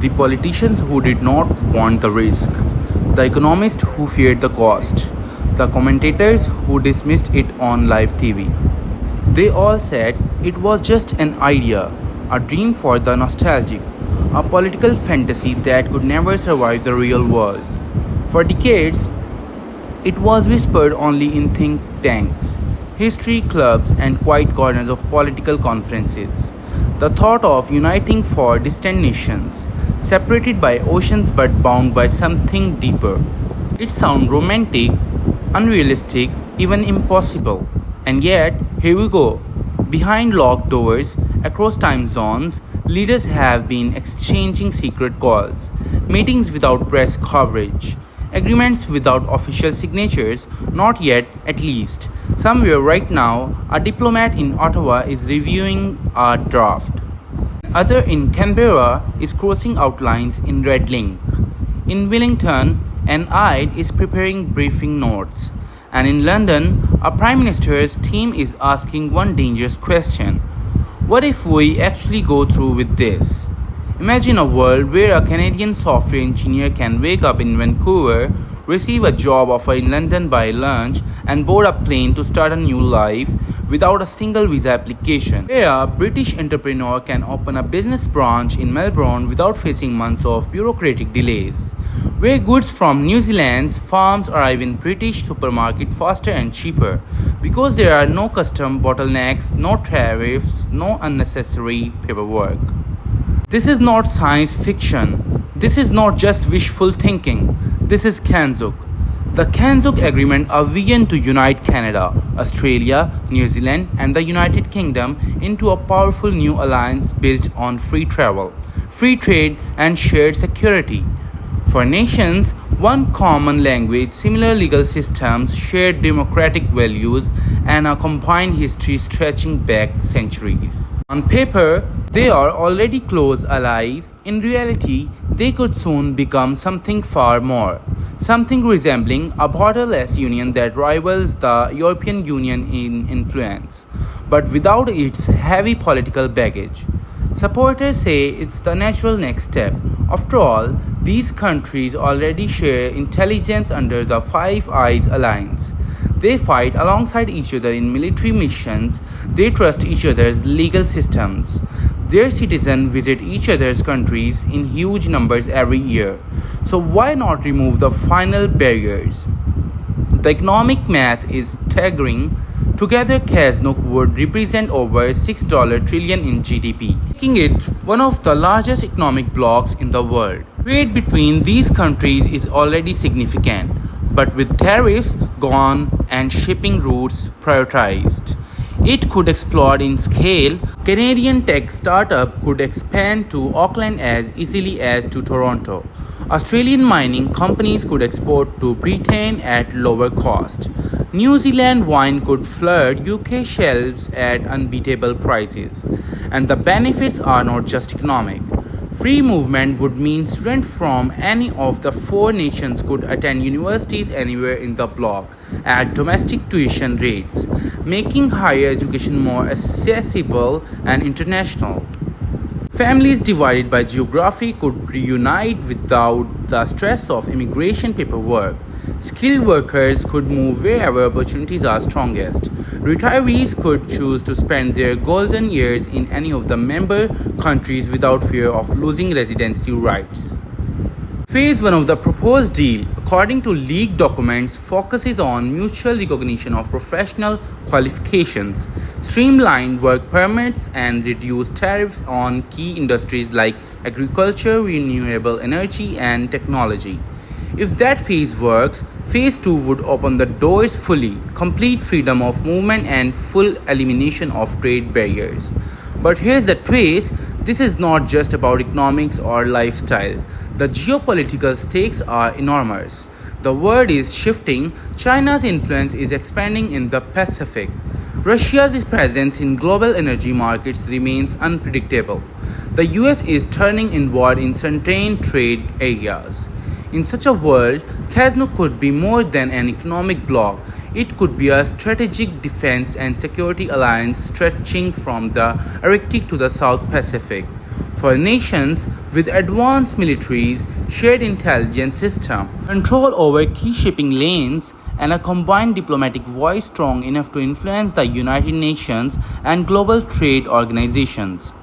the politicians who did not want the risk, the economists who feared the cost, the commentators who dismissed it on live TV. They all said it was just an idea, a dream for the nostalgic, a political fantasy that could never survive the real world. For decades, it was whispered only in think tanks, history clubs, and quiet corners of political conferences. The thought of uniting four distant nations, separated by oceans but bound by something deeper. It sounds romantic, unrealistic, even impossible. And yet, here we go. Behind locked doors, across time zones, leaders have been exchanging secret calls, meetings without press coverage, agreements without official signatures, not yet, at least. Somewhere right now, a diplomat in Ottawa is reviewing a draft. Another in Canberra is crossing outlines in red ink. In Wellington, an aide is preparing briefing notes. And in London, a prime minister's team is asking one dangerous question. What if we actually go through with this? Imagine a world where a Canadian software engineer can wake up in Vancouver, receive a job offer in London by lunch, and board a plane to start a new life without a single visa application. Where a British entrepreneur can open a business branch in Melbourne without facing months of bureaucratic delays. Where goods from New Zealand's farms arrive in British supermarket faster and cheaper because there are no custom bottlenecks, no tariffs, no unnecessary paperwork. This is not science fiction. This is not just wishful thinking. This is CANZUK. The CANZUK Agreement, a vision to unite Canada, Australia, New Zealand, and the United Kingdom into a powerful new alliance built on free travel, free trade, and shared security. For nations, one common language, similar legal systems, shared democratic values, and a combined history stretching back centuries. On paper, they are already close allies. In reality, they could soon become something far more. Something resembling a borderless union that rivals the European Union in influence, but without its heavy political baggage. Supporters say it's the natural next step. After all, these countries already share intelligence under the Five Eyes Alliance. They fight alongside each other in military missions. They trust each other's legal systems. Their citizens visit each other's countries in huge numbers every year. So why not remove the final barriers? The economic math is staggering. Together, CANZUK would represent over $6 trillion in GDP, making it one of the largest economic blocs in the world. Trade between these countries is already significant, but with tariffs gone and shipping routes prioritized, it could explode in scale. Canadian tech startup could expand to Auckland as easily as to Toronto. Australian mining companies could export to Britain at lower cost. New Zealand wine could flood UK shelves at unbeatable prices. And the benefits are not just economic. Free movement would mean students from any of the four nations could attend universities anywhere in the bloc at domestic tuition rates, making higher education more accessible and international. Families divided by geography could reunite without the stress of immigration paperwork. Skilled workers could move wherever opportunities are strongest. Retirees could choose to spend their golden years in any of the member countries without fear of losing residency rights. Phase 1 of the proposed deal, according to leaked documents, focuses on mutual recognition of professional qualifications, streamlined work permits, and reduced tariffs on key industries like agriculture, renewable energy, and technology. If that phase works, phase 2 would open the doors fully, complete freedom of movement and full elimination of trade barriers. But here's the twist, this is not just about economics or lifestyle. The geopolitical stakes are enormous. The world is shifting. China's influence is expanding in the Pacific. Russia's presence in global energy markets remains unpredictable. The US is turning inward in certain trade areas. In such a world, CANZUK could be more than an economic bloc. It could be a strategic defense and security alliance stretching from the Arctic to the South Pacific. For nations with advanced militaries, shared intelligence system, control over key shipping lanes, and a combined diplomatic voice strong enough to influence the United Nations and global trade organizations.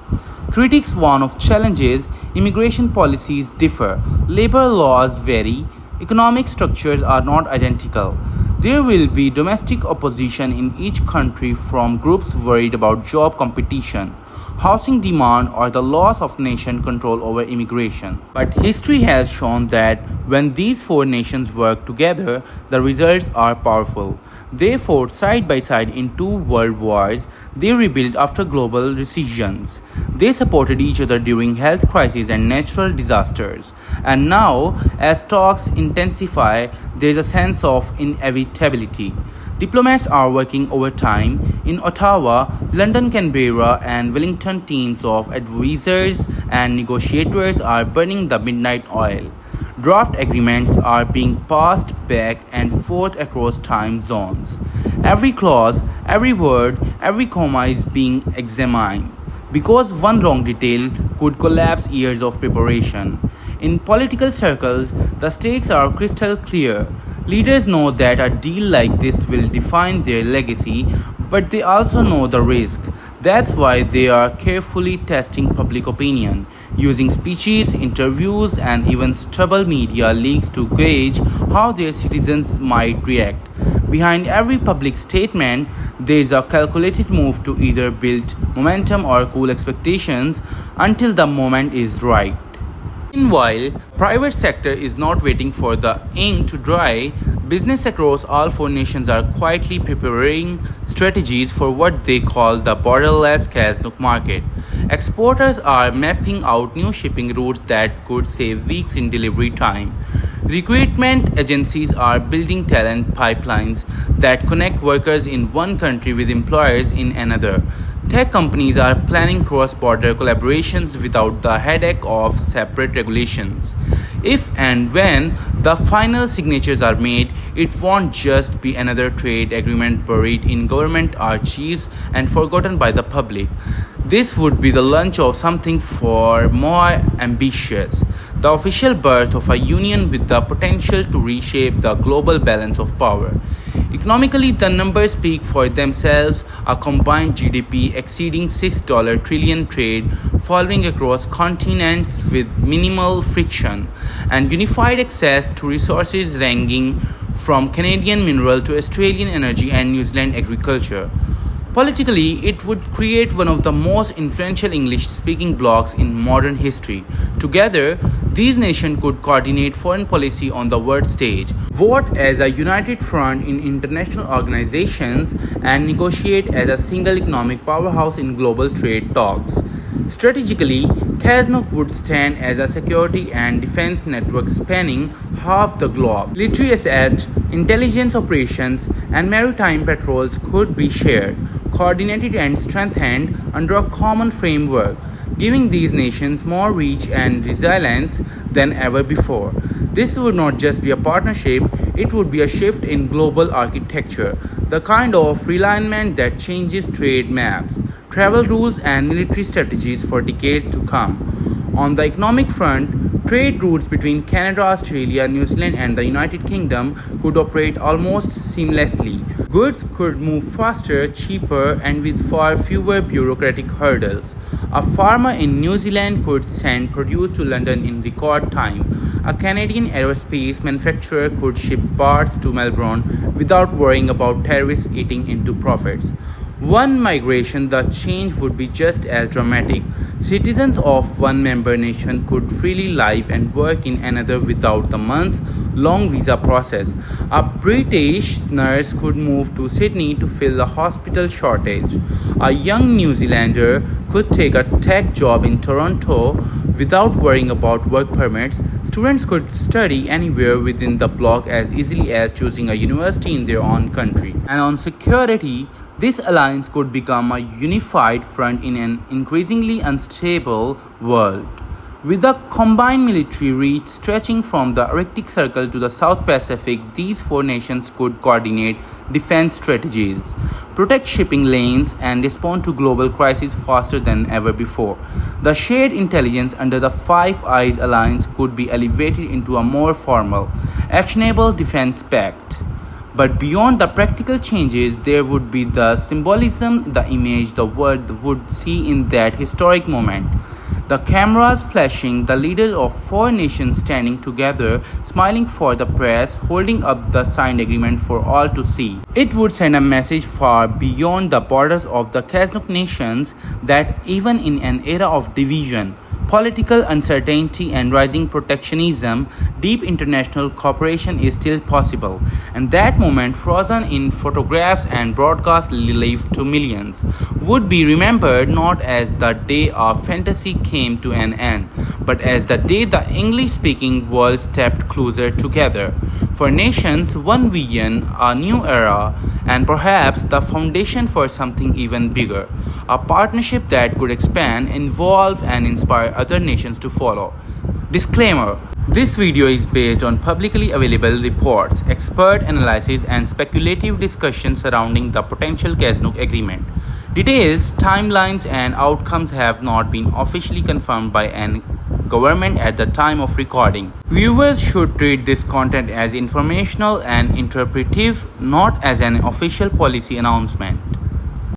Critics warn of challenges. Immigration policies differ, labor laws vary, economic structures are not identical. There will be domestic opposition in each country from groups worried about job competition, housing demand, or the loss of nation control over immigration. But history has shown that when these four nations work together, the results are powerful. They fought side by side in two world wars. They rebuilt after global recessions. They supported each other during health crises and natural disasters. And now, as talks intensify, there is a sense of inevitability. Diplomats are working overtime. In Ottawa, London, Canberra, and Wellington, teams of advisors and negotiators are burning the midnight oil. Draft agreements are being passed back and forth across time zones. Every clause, every word, every comma is being examined because one wrong detail could collapse years of preparation. In political circles, the stakes are crystal clear. Leaders know that a deal like this will define their legacy, but they also know the risk. That's why they are carefully testing public opinion, using speeches, interviews, and even stubble media leaks to gauge how their citizens might react. Behind every public statement, there is a calculated move to either build momentum or cool expectations until the moment is right. Meanwhile, private sector is not waiting for the ink to dry. Business across all four nations are quietly preparing strategies for what they call the borderless CANZUK market. Exporters are mapping out new shipping routes that could save weeks in delivery time. Recruitment agencies are building talent pipelines that connect workers in one country with employers in another. Tech companies are planning cross-border collaborations without the headache of separate regulations. If and when the final signatures are made, it won't just be another trade agreement buried in government archives and forgotten by the public. This would be the launch of something far more ambitious, the official birth of a union with the potential to reshape the global balance of power. Economically, the numbers speak for themselves, a combined GDP exceeding $6 trillion, trade following across continents with minimal friction, and unified access to resources ranging from Canadian mineral to Australian energy and New Zealand agriculture. Politically, it would create one of the most influential English-speaking blocs in modern history. Together, these nations could coordinate foreign policy on the world stage, vote as a united front in international organizations, and negotiate as a single economic powerhouse in global trade talks. Strategically, CANZUK would stand as a security and defense network spanning half the globe. Military assets, intelligence operations, and maritime patrols could be shared, coordinated, and strengthened under a common framework, giving these nations more reach and resilience than ever before. This would not just be a partnership, it would be a shift in global architecture, the kind of realignment that changes trade maps, travel rules, and military strategies for decades to come. On the economic front, trade routes between Canada, Australia, New Zealand, and the United Kingdom could operate almost seamlessly. Goods could move faster, cheaper, and with far fewer bureaucratic hurdles. A farmer in New Zealand could send produce to London in record time. A Canadian aerospace manufacturer could ship parts to Melbourne without worrying about tariffs eating into profits. One migration, the change would be just as dramatic. Citizens of one member nation could freely live and work in another without the months-long visa process. A British nurse could move to Sydney to fill the hospital shortage. A young New Zealander could take a tech job in Toronto without worrying about work permits. Students could study anywhere within the bloc as easily as choosing a university in their own country. And on security, this alliance could become a unified front in an increasingly unstable world. With a combined military reach stretching from the Arctic Circle to the South Pacific, these four nations could coordinate defense strategies, protect shipping lanes, and respond to global crises faster than ever before. The shared intelligence under the Five Eyes Alliance could be elevated into a more formal, actionable defense pact. But beyond the practical changes, there would be the symbolism, the image the world would see in that historic moment. The cameras flashing, the leaders of four nations standing together, smiling for the press, holding up the signed agreement for all to see. It would send a message far beyond the borders of the CANZUK nations that even in an era of division, political uncertainty, and rising protectionism, deep international cooperation is still possible. And that moment, frozen in photographs and broadcast live to millions, would be remembered not as the day our fantasy came to an end, but as the day the English speaking world stepped closer together. For nations, one vision, a new era, and perhaps the foundation for something even bigger. A partnership that could expand, evolve, and inspire other nations to follow. Disclaimer: this video is based on publicly available reports, expert analysis, and speculative discussion surrounding the potential CANZUK agreement. Details, timelines, and outcomes have not been officially confirmed by any government at the time of recording. Viewers should treat this content as informational and interpretive, not as an official policy announcement.